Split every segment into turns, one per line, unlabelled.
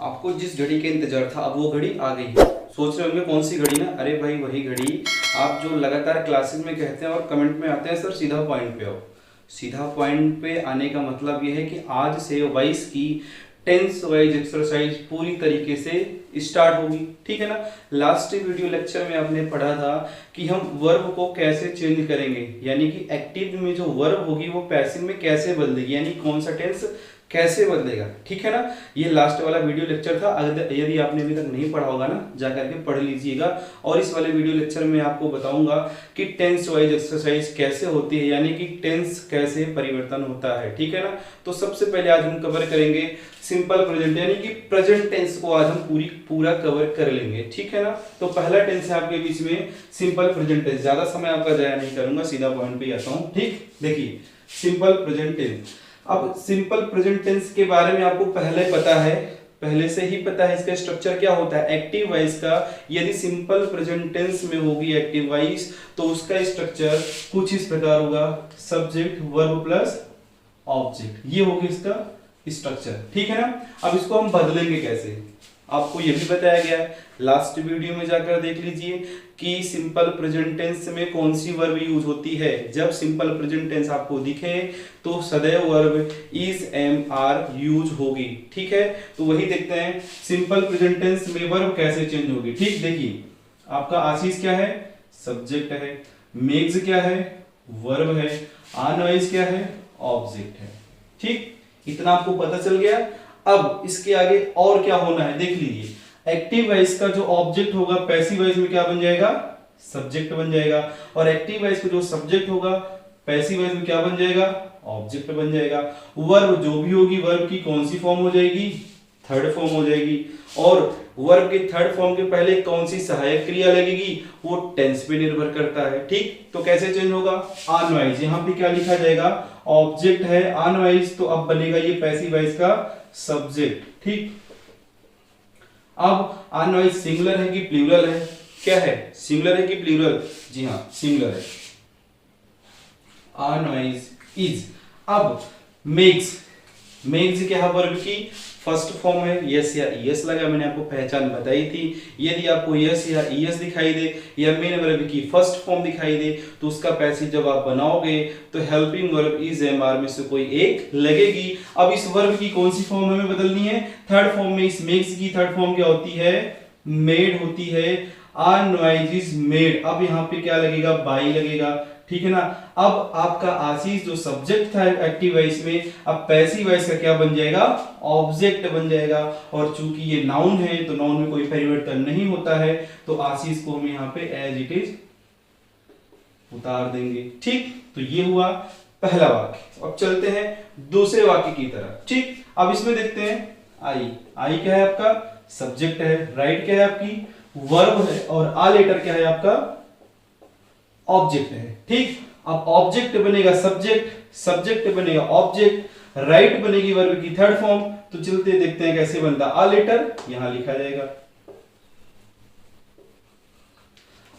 आपको जिस घड़ी का इंतजार था अब वो घड़ी आ गई है। सोच रहे होंगे कौन सी घड़ी ना, अरे भाई वही घड़ी आप जो लगातार क्लासेस में कहते हैं और कमेंट में आते हैं सर सीधा पॉइंट पे आओ। सीधा पॉइंट पे आने का मतलब ये है कि आज से वाइस की टेंस वाइज एक्सरसाइज पूरी तरीके से स्टार्ट होगी, ठीक है ना। लास्ट वीडियो लेक्चर में आपने पढ़ा था कि हम वर्ब को कैसे चेंज करेंगे, यानी कि एक्टिव में जो वर्ब होगी वो पैसिव में कैसे बदलेगी, यानी कौन सा टेंस कैसे बदलेगा, ठीक है ना। ये लास्ट वाला वीडियो लेक्चर था, अगर यदि आपने अभी तक नहीं पढ़ा होगा ना जा करके पढ़ लीजिएगा। और इस वाले वीडियो लेक्चर में आपको बताऊंगा कि टेंस वाइज एक्सरसाइज कैसे होती है, यानी कि टेंस कैसे परिवर्तन होता है, ठीक है ना। तो सबसे पहले आज हम कवर करेंगे सिंपल प्रेजेंट, यानी कि प्रेजेंट टेंस को आज हम पूरा कवर कर लेंगे, ठीक है ना। तो पहला टेंस है आपके बीच में सिंपल प्रेजेंट टेंस। ज्यादा समय आपका जाया नहीं करूंगा, सीधा पॉइंट पे आता हूं, ठीक। देखिए सिंपल प्रेजेंट टेंस। अब सिंपल प्रेजेंट टेंस के बारे में आपको पहले पता है, पहले से ही पता है इसका स्ट्रक्चर क्या होता है। एक्टिव वॉइस का यदि सिंपल प्रेजेंट टेंस में होगी एक्टिव वॉइस तो उसका स्ट्रक्चर कुछ इस प्रकार होगा, सब्जेक्ट वर्ब प्लस ऑब्जेक्ट, ये होगी इसका स्ट्रक्चर, ठीक है ना। अब इसको हम बदलेंगे कैसे, आपको ये भी बताया गया है, लास्ट वीडियो में जाकर देख लीजिए कि सिंपल प्रेजेंट टेंस में कौन सी वर्ब यूज होती है। जब सिंपल प्रेजेंट टेंस आपको दिखे तो सदैव verb is am are use होगी, ठीक है। तो वही देखते हैं सिंपल प्रेजेंट टेंस में वर्ब कैसे चेंज होगी, ठीक। देखिए आपका आशीष क्या है, सब्जेक्ट है, मेग्स क्या है, वर्ब है, आनवाइज क्या है, ऑब्जेक्ट है, ठीक। इतना आपको पता चल गया। अब इसके आगे और क्या होना है देख लीजिए। एक्टिव वॉइस का जो ऑब्जेक्ट होगा पैसिव वॉइस में क्या बन जाएगा, सब्जेक्ट बन जाएगा, और एक्टिव वॉइस का जो सब्जेक्ट होगा पैसिव वॉइस में क्या बन जाएगा, ऑब्जेक्ट बन जाएगा। वर्ब जो भी होगी वर्ब की कौन सी फॉर्म हो जाएगी, थर्ड फॉर्म हो जाएगी। और वर्ब के थर्ड फॉर्म के पहले कौन सी सहायक क्रिया लगेगी वो टेंस पे निर्भर करता है, ठीक। तो कैसे चेंज होगा, अनवाइज, यहाँ पे क्या लिखा जाएगा, ऑब्जेक्ट है अनवाइज, तो अब बनेगा ये पैसिव वॉइस का सब्जेक्ट, ठीक। अब अनवाइज सिंगुलर है कि प्लूरल है, क्या है, सिंगुलर है कि प्लूरल, जी हाँ सिंगुलर है, अनवाइज इज। अब मेक्स, मेक्स क्या है वर्ब की फर्स्ट फॉर्म है, यस या ईएस लगा, मैंने आपको पहचान बताई थी। यदि आपको यस या ईएस दिखाई दे या मेन वर्ब की फर्स्ट फॉर्म दिखाई दे तो उसका पैसिव जब आप बनाओगे तो हेल्पिंग वर्ब इज एमआर में से कोई एक लगेगी। अब इस वर्ब की कौन सी फॉर्म हमें बदलनी है, थर्ड फॉर्म में। इस मेक्स की थर्ड फॉर्म क्या होती है, मेड होती है, अनवाइज इज मेड। अब यहाँ पे क्या लगेगा, बाई लगेगा, ठीक है ना। अब आपका आशीष जो सब्जेक्ट था एक्टिव वॉइस में अब पैसिव वॉइस का क्या बन जाएगा, ऑब्जेक्ट बन जाएगा। और चूंकि ये नाउन है तो नाउन में कोई परिवर्तन नहीं होता है तो आशीष को हम यहाँ पे एज इट इज उतार देंगे, ठीक। तो ये हुआ पहला वाक्य। अब चलते हैं दूसरे वाक्य की तरफ, ठीक। अब इसमें देखते हैं आई, आई क्या है आपका, सब्जेक्ट है, राइट क्या है आपकी, वर्ब है, और आ लेटर क्या है आपका, ऑब्जेक्ट है, ठीक। अब ऑब्जेक्ट बनेगा सब्जेक्ट, सब्जेक्ट बनेगा ऑब्जेक्ट, राइट बनेगी वर्ब की थर्ड फॉर्म। तो चलते देखते हैं कैसे बनता, आ लेटर यहां लिखा जाएगा,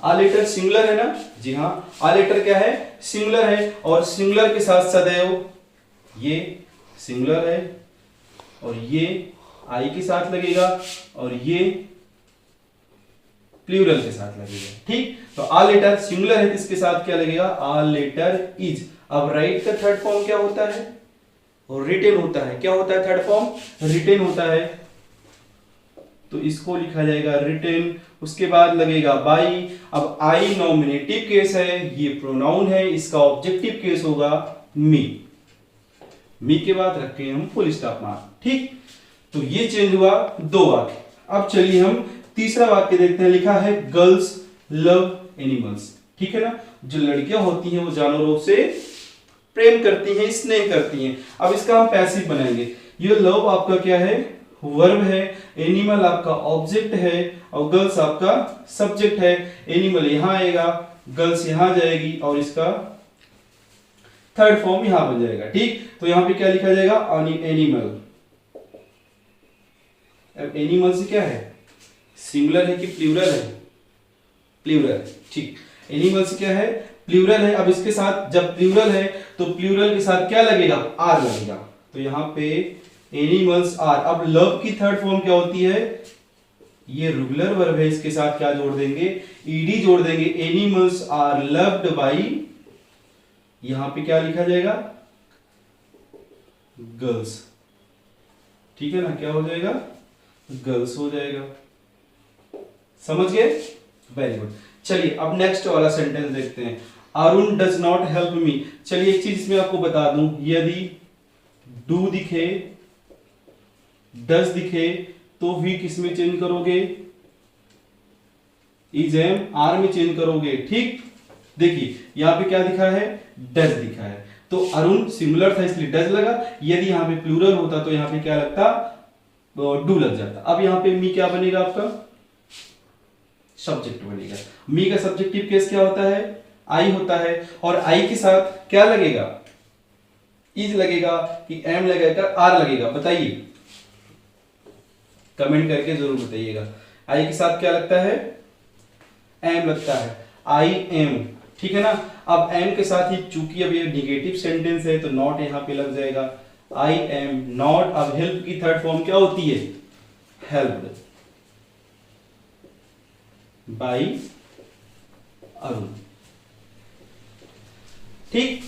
आ लेटर सिंगुलर है ना, जी हाँ आ लेटर क्या है, सिंगुलर है, और सिंगुलर के साथ सदैव ये सिंगुलर है और ये आई के साथ लगेगा और ये प्लूरल के साथ लगेगा, ठीक। तो आ लेटर सिंगुलर है, इसके साथ क्या लगेगा, आ लेटर इज। अब राइट का थर्ड फॉर्म क्या होता है, और रिटेन होता है, क्या होता है थर्ड फॉर्म, रिटेन होता है, तो इसको लिखा जाएगा रिटेन। उसके बाद लगेगा बाई। अब आई नॉमिनेटिव केस है, ये प्रोनाउन है, इसका ऑब्जेक्टिव केस होगा मी, मी के बाद रखें हम फुल स्टॉप मार्क, ठीक। तो ये चेंज हुआ दो वाक्य। अब चलिए हम तीसरा वाक्य देखते हैं, लिखा है गर्ल्स लव एनिमल्स, ठीक है ना। जो लड़कियां होती हैं वो जानवरों से प्रेम करती हैं, स्नेह करती हैं। अब इसका हम पैसिव बनाएंगे, ये लव आपका क्या है, वर्ब है, एनिमल आपका ऑब्जेक्ट है, और गर्ल्स आपका सब्जेक्ट है। एनिमल यहां आएगा, गर्ल्स यहां जाएगी, और इसका थर्ड फॉर्म यहां बन जाएगा, ठीक। तो यहां पे क्या लिखा जाएगा, एनिमल। अब एनिमल से क्या है, सिंगुलर है कि प्लूरल है, प्लूरल, ठीक। एनिमल्स क्या है, प्लूरल है। अब इसके साथ जब प्लूरल है तो प्लूरल के साथ क्या लगेगा, आर लगेगा। तो यहाँ पे एनिमल्स आर। अब लव की थर्ड फॉर्म क्या होती है, ये रेगुलर वर्ब है, इसके साथ क्या जोड़ देंगे, ईडी जोड़ देंगे। एनिमल्स आर लव्ड बाई, यहां पे क्या लिखा जाएगा, गर्ल्स। ठीक है ना, क्या हो जाएगा, गर्ल्स हो जाएगा। समझ गए, वेरी गुड। चलिए अब नेक्स्ट वाला सेंटेंस देखते हैं। Arun does not help me. चलिए एक चीज इसमें आपको बता दूं, यदि डू दिखे, डज दिखे तो भी किस में चेंज करोगे, इज एम आर में चेंज करोगे। ठीक, देखिए यहां पे क्या दिखा है, डज दिखा है, तो अरुण सिंगुलर था इसलिए डज लगा। यदि यहां पे प्लूरल होता तो यहां पे क्या लगता, डू लग जाता। अब यहां पे मी क्या बनेगा, आपका सब्जेक्ट बनेगा। मी का सब्जेक्टिव केस क्या होता है, आई होता है, और आई के साथ क्या लगेगा, इज लगेगा कि एम लगेगा, आर लगेगा, बताइए, कमेंट करके जरूर बताइएगा। आई के साथ क्या लगता है, एम लगता है, आई एम। ठीक है ना। अब एम के साथ ही चूंकि अब ये निगेटिव सेंटेंस है तो नॉट यहां पे लग जाएगा, आई एम नॉट। अब हेल्प की थर्ड फॉर्म क्या होती है, हेल्प्ड बाई अरुण। ठीक,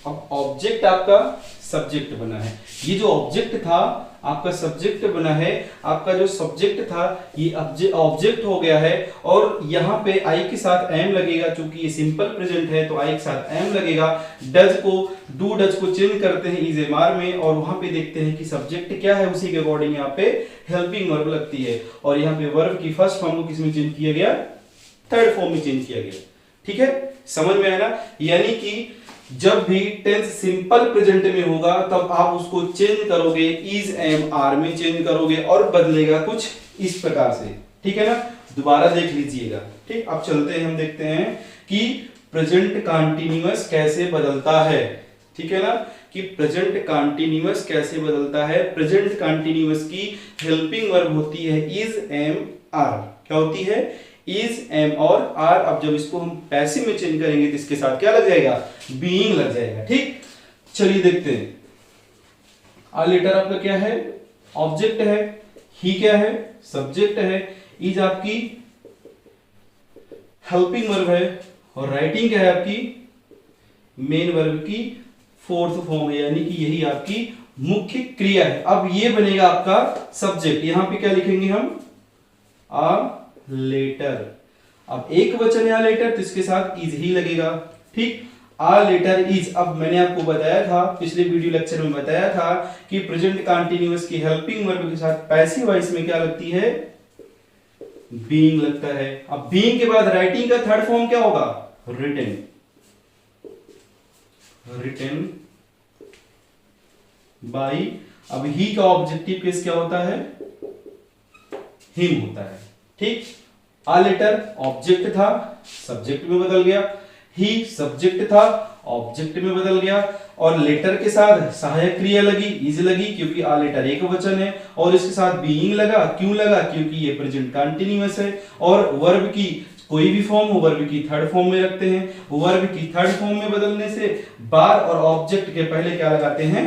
अब ऑब्जेक्ट आपका सब्जेक्ट बना है, ये जो ऑब्जेक्ट था आपका सब्जेक्ट बना है, आपका जो सब्जेक्ट था ये ऑब्जेक्ट हो गया है, और यहां पे आई के साथ एम लगेगा, चूंकि ये सिंपल प्रेजेंट है तो आई के साथ एम लगेगा। डज को, डू डज को चेंज करते हैं इज एम आर में, और वहां पे देखते हैं कि सब्जेक्ट क्या है, उसी के अकॉर्डिंग यहाँ पे हेल्पिंग वर्ब लगती है, और यहाँ पे वर्ब की फर्स्ट फॉर्म को किसमें चेंज किया गया, थर्ड फॉर्म में चेंज किया गया। ठीक है, समझ में आया ना। यानी कि जब भी टेंस सिंपल प्रेजेंट में होगा तब आप उसको चेंज करोगे, इज एम आर में चेंज करोगे, और बदलेगा कुछ इस प्रकार से। ठीक है ना, दोबारा देख लीजिएगा। ठीक, अब चलते हैं, हम देखते हैं कि प्रेजेंट कंटीन्यूअस कैसे बदलता है। ठीक है ना, कि प्रेजेंट कंटीन्यूअस कैसे बदलता है। प्रेजेंट कंटीन्यूअस की हेल्पिंग वर्ब होती है इज एम आर। क्या होती है, इज एम और आर। अब जब इसको हम पैसिव में चेंज करेंगे तो इसके साथ क्या लग जाएगा, बीइंग लग जाएगा। ठीक, चलिए देखते हैं। आ लेटर आपका क्या है, ऑब्जेक्ट है, ही क्या है, सब्जेक्ट है, इज आपकी हेल्पिंग वर्ब है, और राइटिंग क्या है आपकी मेन वर्ब की फोर्थ फॉर्म है, यानी कि यही आपकी मुख्य क्रिया है। अब ये बनेगा आपका सब्जेक्ट। यहां पे क्या लिखेंगे हम, आ लेटर। अब एक वचन है लेटर तो इसके साथ इज ही लगेगा। ठीक, आ लेटर इज। अब मैंने आपको बताया था, पिछले वीडियो लेक्चर में बताया था कि प्रेजेंट कंटीन्यूअस की हेल्पिंग वर्ब के साथ पैसिव वॉइस में क्या लगती है, बीइंग लगता है। अब बीइंग के बाद राइटिंग का थर्ड फॉर्म क्या होगा, रिटन। Written by. अब ही का ऑब्जेक्टिव केस क्या होता है, हिम होता है। ठीक, आ लेटर ऑब्जेक्ट था, सब्जेक्ट में बदल गया, ही सब्जेक्ट था, ऑब्जेक्ट में बदल गया, और लेटर के साथ सहायक क्रिया लगी, इज लगी, क्योंकि आ लेटर एक वचन है, और इसके साथ बीइंग लगा। क्यों लगा, क्योंकि ये प्रेजेंट कंटीन्यूअस है, और वर्ब की कोई भी फॉर्म हो वर्ब की थर्ड फॉर्म में रखते हैं। वर्ब की थर्ड फॉर्म में बदलने से बार और ऑब्जेक्ट के पहले क्या लगाते हैं,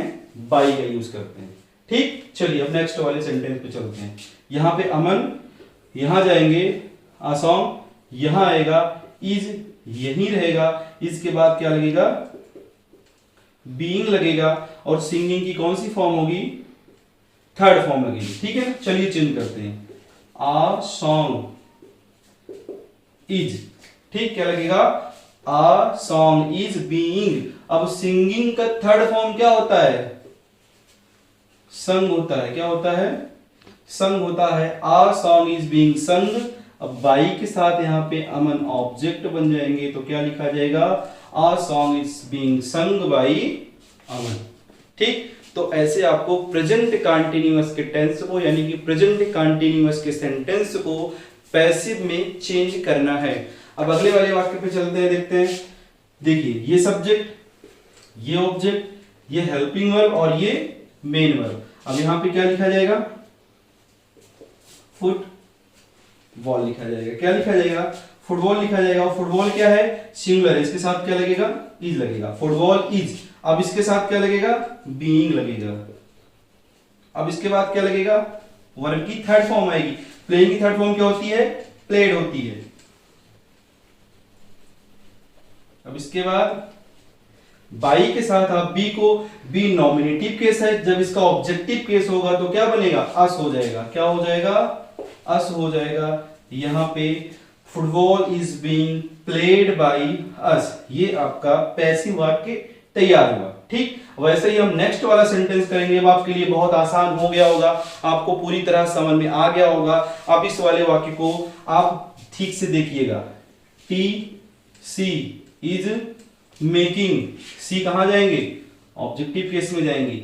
बाई का यूज करते हैं। ठीक, चलिए अब नेक्स्ट वाले सेंटेंस पे चलते हैं। यहां पे अमन, यहां जाएंगे असोम, यहां आएगा इज, यही रहेगा, इसके बाद क्या लगेगा, बीइंग लगेगा, और सिंगिंग की कौन सी फॉर्म होगी, थर्ड फॉर्म लगेगी। ठीक है, चलिए चेंज करते हैं, आ सॉन्ग इज। ठीक, क्या लगेगा, आ सॉन्ग इज बीइंग। अब सिंगिंग का थर्ड फॉर्म क्या होता है, संग होता है। क्या होता है, संग होता है। आ सॉन्ग इज बीइंग संग। अब बाई के साथ यहाँ पे अमन ऑब्जेक्ट बन जाएंगे तो क्या लिखा जाएगा, a song is being sung by Aman. ठीक, तो ऐसे आपको प्रेजेंट कंटीन्यूअस के टेंस को, यानी कि प्रेजेंट कंटीन्यूअस के सेंटेंस को पैसिव में चेंज करना है। अब अगले वाले वाक्य पे चलते हैं, देखते हैं। देखिए, ये सब्जेक्ट, ये ऑब्जेक्ट, ये हेल्पिंग वर्ब और ये मेन वर्ब। अब यहां पे क्या लिखा जाएगा, फुटबॉल लिखा जाएगा। क्या लिखा जाएगा, फुटबॉल लिखा जाएगा। और फुटबॉल क्या है, सिंगुलर है, इसके साथ क्या लगेगा, इज लगेगा, फुटबॉल इज। अब इसके साथ क्या लगेगा, बीइंग लगेगा। अब इसके बाद क्या लगेगा, वर्ब की थर्ड फॉर्म आएगी। प्लेइंग की थर्ड फॉर्म क्या होती है, प्लेड होती है। अब इसके बाद बाई के साथ आप बी को, बी नॉमिनेटिव केस है, जब इसका ऑब्जेक्टिव केस होगा तो क्या बनेगा, अस हो जाएगा। क्या हो जाएगा, अस हो जाएगा। यहां पे football is being played by us, ये आपका पैसिव वाक्य तैयार हुआ। ठीक, वैसे ही हम नेक्स्ट वाला सेंटेंस करेंगे। अब आपके लिए बहुत आसान हो गया होगा, आपको पूरी तरह समझ में आ गया होगा। अब इस वाले वाक्य को आप ठीक से देखिएगा। टी सी इज मेकिंग, सी कहां जाएंगे, ऑब्जेक्टिव केस में जाएंगे।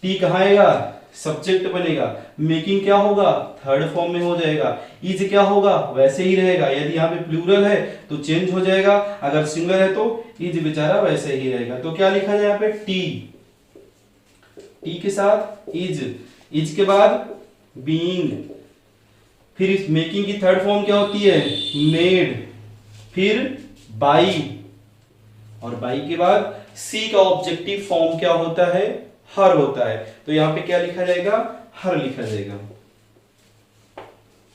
टी कहां आएगा, सब्जेक्ट बनेगा। मेकिंग क्या होगा, थर्ड फॉर्म में हो जाएगा। इज क्या होगा, वैसे ही रहेगा। यदि यहाँ पे प्लूरल है तो चेंज हो जाएगा, अगर सिंगुलर है तो इज बेचारा वैसे ही रहेगा। तो क्या लिखा जाए यहाँ पे, टी, टी के साथ इज के बाद बीइंग, फिर इस मेकिंग की थर्ड फॉर्म क्या होती है, मेड, फिर बाई, और बाई के बाद सी का ऑब्जेक्टिव फॉर्म क्या होता है, हर होता है। तो यहां पे क्या लिखा जाएगा, हर लिखा जाएगा।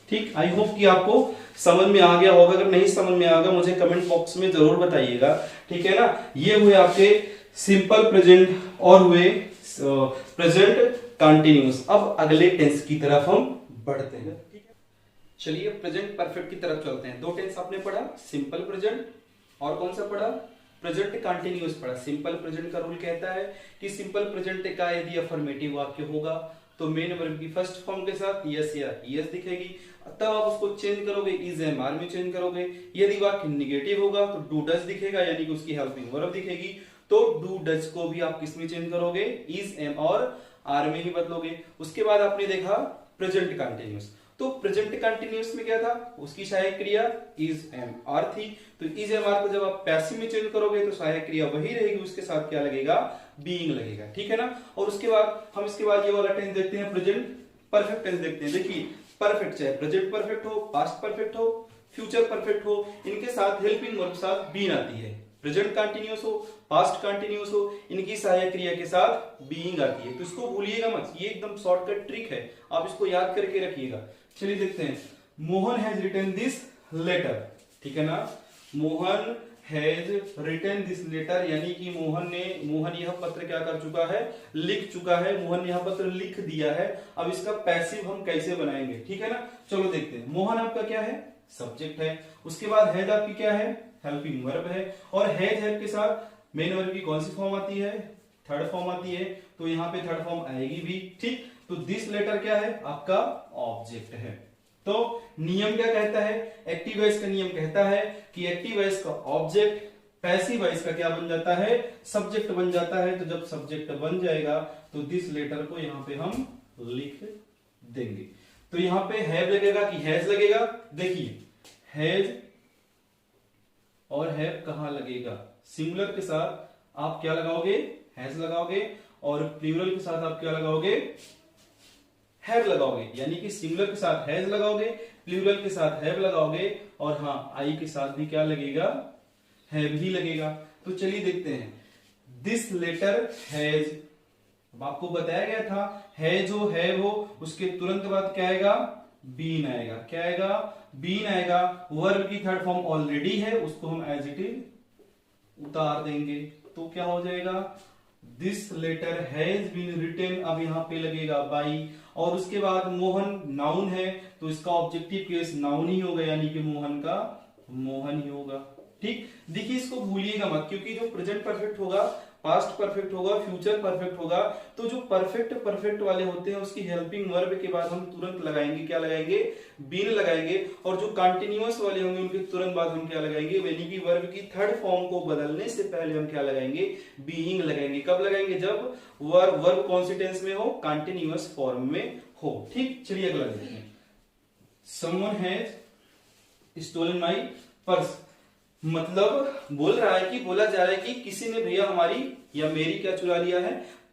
ठीक, आई होप कि आपको समझ में आ गया होगा। अगर नहीं समझ में आएगा मुझे कमेंट बॉक्स में जरूर बताइएगा, ठीक है ना। ये हुए आपके सिंपल प्रेजेंट और हुए प्रेजेंट कंटिन्यूअस। अब अगले टेंस की तरफ हम बढ़ते हैं। ठीक है, चलिए प्रेजेंट परफेक्ट की तरफ चलते हैं। दो टेंस आपने पढ़ा, सिंपल प्रेजेंट और कौन सा पढ़ा, प्रेजेंट कंटिन्यूअस पढ़ा। सिंपल प्रेजेंट का रूल कहता है कि सिंपल प्रेजेंट का यदि अफर्मेटिव वाक्य होगा तो मेन वर्ब की फर्स्ट फॉर्म के साथ यस या यस दिखेगी, तब आप उसको चेंज करोगे, इज एम आर में चेंज करोगे। यदि वाक्य निगेटिव होगा तो डू डज दिखेगा, यानी कि उसकी हेल्पिंग वर्ब दिखेगी। तो डू डज को भी आप किस में चेंज करोगे, इज एम और आर में ही बदलोगे। उसके बाद आपने देखा प्रेजेंट कंटिन्यूअस। तो प्रेजेंट कंटिन्यूअस में क्या था, उसकी सहायक क्रिया इज एम आर थी। तो इज एम आर को जब आप पैसिव में चेंज करोगे तो सहायक क्रिया वही रहेगी, उसके साथ क्या लगेगा, बीइंग लगेगा। ठीक है ना। और उसके बाद हम इसके बाद ये वाला टेंस देखते हैं, प्रेजेंट परफेक्ट टेंस देखते हैं। देखिए परफेक्ट चाहे प्रेजेंट परफेक्ट हो, पास्ट परफेक्ट हो, फ्यूचर परफेक्ट हो, इनके साथ हेल्पिंग वर्ब साथ बीन आती है। प्रेजेंट कंटिन्यूअस हो, पास्ट कंटिन्यूअस हो, इनकी सहायक क्रिया के साथ बीइंग आती है। तो इसको भूलिएगा मत, ये एकदम शॉर्टकट ट्रिक है, आप इसको याद करके रखिएगा। चलिए देखते हैं, Mohan has written this letter. ठीक है ना, Mohan has written this letter, यानी कि मोहन यह पत्र क्या कर चुका है, लिख चुका है। मोहन यह पत्र लिख दिया है। अब इसका पैसिव हम कैसे बनाएंगे, ठीक है ना। चलो देखते हैं। मोहन आपका क्या है, सब्जेक्ट है। उसके बाद हैज आपकी क्या है, हेल्पिंग वर्ब है। और हैज के साथ मेन वर्ब की कौन सी फॉर्म आती है, थर्ड फॉर्म आती है। तो यहाँ पे थर्ड फॉर्म आएगी भी। ठीक, तो दिस लेटर क्या है, आपका ऑब्जेक्ट है। तो नियम क्या कहता है, एक्टिव वॉइस का नियम कहता है कि एक्टिव वॉइस का ऑब्जेक्ट पैसिव वॉइस का क्या बन जाता है, सब्जेक्ट बन जाता है। तो जब सब्जेक्ट बन जाएगा तो दिस लेटर को यहां पे हम लिख देंगे। तो यहां पे हैव लगेगा कि हैज लगेगा, देखिए हैज और हैव कहां लगेगा, सिंगुलर के साथ आप क्या लगाओगे, हैज लगाओगे, और प्लूरल के साथ आप क्या लगाओगे, हैव लगाओगे। यानी कि सिंगुलर के साथ हैज लगाओगे, प्लूरल के साथ हैव लगाओगे, और हाँ आई के साथ भी क्या लगेगा, हैव ही लगेगा। तो चलिए देखते हैं, दिस लेटर हैज, अब आपको बताया गया था हैज हो, हैव हो, उसके तुरंत बाद क्या आएगा, बीन आएगा। क्या आएगा, बीन आएगा। वर्ब की थर्ड फॉर्म ऑलरेडी है, उसको हम एज इट इज उतार देंगे। तो क्या हो जाएगा, this letter has been written, अब यहां पे लगेगा बाई। और उसके बाद मोहन नाउन है, तो इसका ऑब्जेक्टिव केस नाउन ही होगा, यानी कि मोहन का मोहन ही होगा। ठीक, देखिए इसको भूलिएगा मत, क्योंकि जो प्रेजेंट परफेक्ट होगा, पास्ट परफेक्ट होगा, फ्यूचर परफेक्ट होगा, तो जो परफेक्ट वाले होते हैं उसकी हेल्पिंग वर्ब के बाद हम तुरंत लगाएंगे, क्या लगाएंगे, बीन लगाएंगे। और जो कंटिन्यूअस वाले होंगे उनके तुरंत बाद हम क्या लगाएंगे, यानी कि वर्ब की थर्ड फॉर्म को बदलने से पहले हम क्या लगाएंगे, बीइंग लगाएंगे। कब लगाएंगे, जब वर्ब कौन सी टेंस में हो, कंटिन्यूअस फॉर्म में हो। ठीक, चलिए अगला देखते हैं। Someone has stolen my purse, मतलब बोल रहा है कि बोला जा रहा है कि किसी ने भैया हमारी या मेरी क्या चुरा लिया है,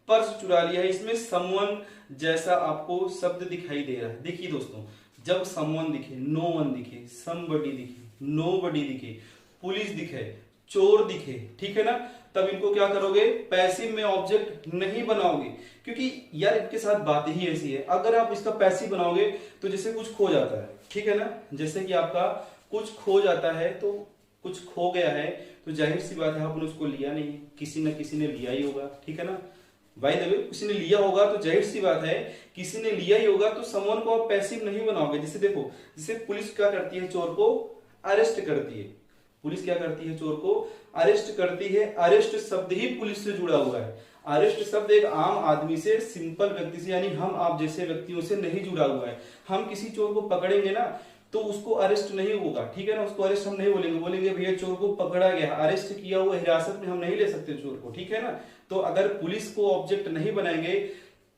पर्स चुरा लिया है। इसमें समवन जैसा आपको शब्द दिखाई दे रहा है। देखिए दोस्तों, जब समवन दिखे, नो वन दिखे, समबडी दिखे, नोबडी दिखे, पुलिस दिखे, चोर दिखे, ठीक है ना, तब इनको क्या करोगे, पैसिव में ऑब्जेक्ट नहीं बनाओगे, क्योंकि यार इनके साथ बात ही ऐसी है। अगर आप इसका पैसिव बनाओगे तो जैसे कुछ खो जाता है, ठीक है ना, जैसे कि आपका कुछ खो जाता है, तो कुछ खो गया है तो जाहिर सी बात है आपने उसको लिया नहीं, किसी न किसी ने लिया ही होगा, ठीक है ना, बाय द वे किसी ने लिया होगा तो जाहिर सी बात है किसी ने लिया ही होगा, तो समवन को आप पैसिव नहीं बनाओगे। जैसे देखो, जैसे पुलिस क्या करती है, चोर को अरेस्ट करती है, पुलिस क्या करती है, चोर को अरेस्ट करती है। अरेस्ट शब्द ही पुलिस से जुड़ा हुआ है। अरेस्ट शब्द एक आम आदमी से, सिंपल व्यक्ति से, यानी हम आप जैसे व्यक्तियों से नहीं जुड़ा हुआ है। हम किसी चोर को पकड़ेंगे ना तो उसको अरेस्ट नहीं होगा, ठीक है ना, उसको अरेस्ट हम नहीं बोलेंगे, बोलेंगे भैया चोर को पकड़ा गया, अरेस्ट किया हुआ, हिरासत में हम नहीं ले सकते चोर को, ठीक है ना। तो अगर पुलिस को ऑब्जेक्ट नहीं बनाएंगे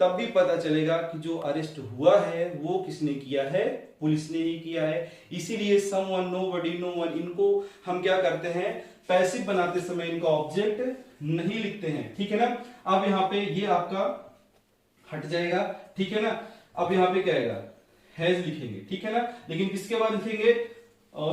तब भी पता चलेगा कि जो अरेस्ट हुआ है वो किसने किया है, पुलिस ने ही किया है। इसीलिए समवन, नोबडी, नो वन, इनको हम क्या करते हैं, पैसिव बनाते समय इनका ऑब्जेक्ट नहीं लिखते हैं, ठीक है ना। अब यहाँ पे ये आपका हट जाएगा, ठीक है ना। अब यहाँ पे क्या आएगा, हैज लिखेंगे, ठीक है ना, लेकिन किसके बाद लिखेंगे,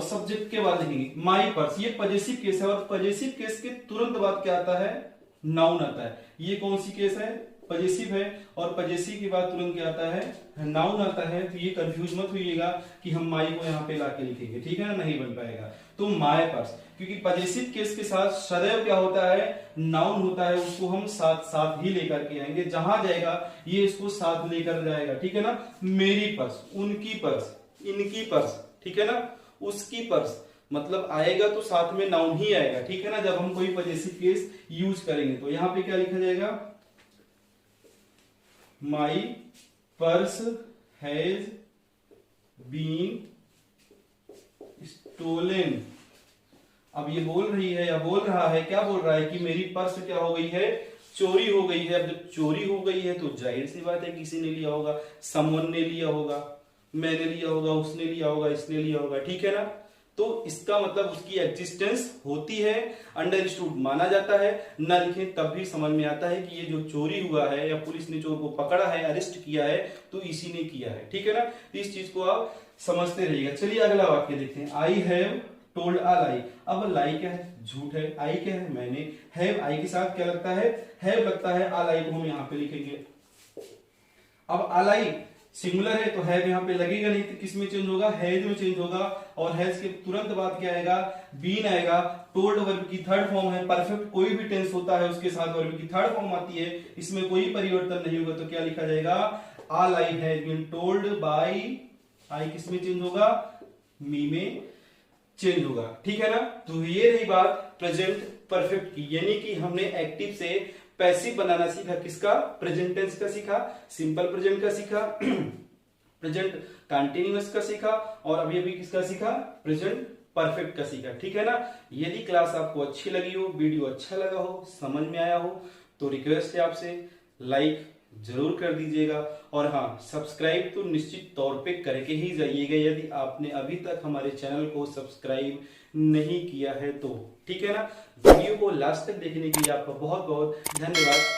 सब्जेक्ट के बाद लिखेंगे। माई पर्स, ये पजेसिव केस है, और पजेसिव केस के तुरंत बाद क्या आता है, नाउन आता है। ये कौन सी केस है, पजेसिव है, और पजेसिव के बाद तुरंत क्या आता है, नाउन आता है। तो ये कंफ्यूज मत होइएगा कि हम माई को यहाँ पे लाके लिखेंगे, ठीक है ना, नहीं बन पाएगा। तो माय पर्स, क्योंकि पजेसिव केस के साथ सदैव क्या होता है, नाउन होता है, उसको हम साथ साथ ही लेकर के आएंगे, जहां जाएगा ये इसको साथ लेकर जाएगा, ठीक है ना। मेरी पर्स, उनकी पर्स, इनकी पर्स, ठीक है ना, उसकी पर्स, मतलब आएगा तो साथ में नाउन ही आएगा, ठीक है ना, जब हम कोई पजेसिव केस यूज करेंगे। तो यहां पे क्या लिखा जाएगा, my purse has been stolen. अब ये बोल रही है या बोल रहा है, क्या बोल रहा है कि मेरी पर्स क्या हो गई है, चोरी हो गई है। अब जब चोरी हो गई है तो जाहिर सी बात है किसी ने लिया होगा, समवन ने लिया होगा, मैंने लिया होगा, उसने लिया होगा, इसने लिया होगा, ठीक है ना। तो इसका मतलब उसकी एग्जिस्टेंस होती है, अंडरस्टूड माना जाता है। ना लिखें तब भी समझ में आता है कि ये जो चोरी हुआ है या पुलिस ने चोर को पकड़ा है, अरेस्ट किया है, तो इसी ने किया है, ठीक है ना। तो इस चीज को आप समझते रहिएगा। चलिए अगला वाक्य देखते हैं। आई हैव टोल्ड अ लाई। अब लाई क्या है, झूठ है। आई क्या है, मैंने। हैव, आई के साथ क्या लगता है, हैव लगता है। अ लाई को हम यहाँ पे लिखेंगे। अब अ लाई सिंगुलर है तो हैव यहाँ पे लगेगा नहीं, तो किस में चेंज होगा, हैज में चेंज होगा। और हैज के तुरंत बाद क्या आएगा, बीन आएगा। टोल्ड वर्ब की थर्ड फॉर्म है। परफेक्ट कोई भी टेंस होता है उसके साथ वर्ब की थर्ड फॉर्म आती है, इसमें कोई परिवर्तन नहीं होगा। तो क्या लिखा जाएगा, आ लाई हैज बीन टोल्ड बाय। आई किस में चेंज होगा, मी में चेंज होगा, ठीक है ना। तो ये रही बात प्रेजेंट परफेक्ट की, यानी कि हमने एक्टिव से पैसिव बनाना सीखा। किसका, प्रेजेंट टेंस का सीखा, सिंपल प्रेजेंट का सीखा, प्रेजेंट कंटीन्यूअस का सीखा, और अभी अभी किसका सीखा, प्रेजेंट परफेक्ट का सीखा, ठीक है ना। यदि क्लास आपको अच्छी लगी हो, वीडियो अच्छा लगा हो, समझ में आया हो, तो रिक्वेस्ट है आपसे लाइक जरूर कर दीजिएगा। और हाँ, सब्सक्राइब तो निश्चित तौर पे करके ही जाइएगा यदि आपने अभी तक हमारे चैनल को सब्सक्राइब नहीं किया है तो, ठीक है ना। वीडियो को लास्ट तक देखने के लिए आपका बहुत बहुत धन्यवाद।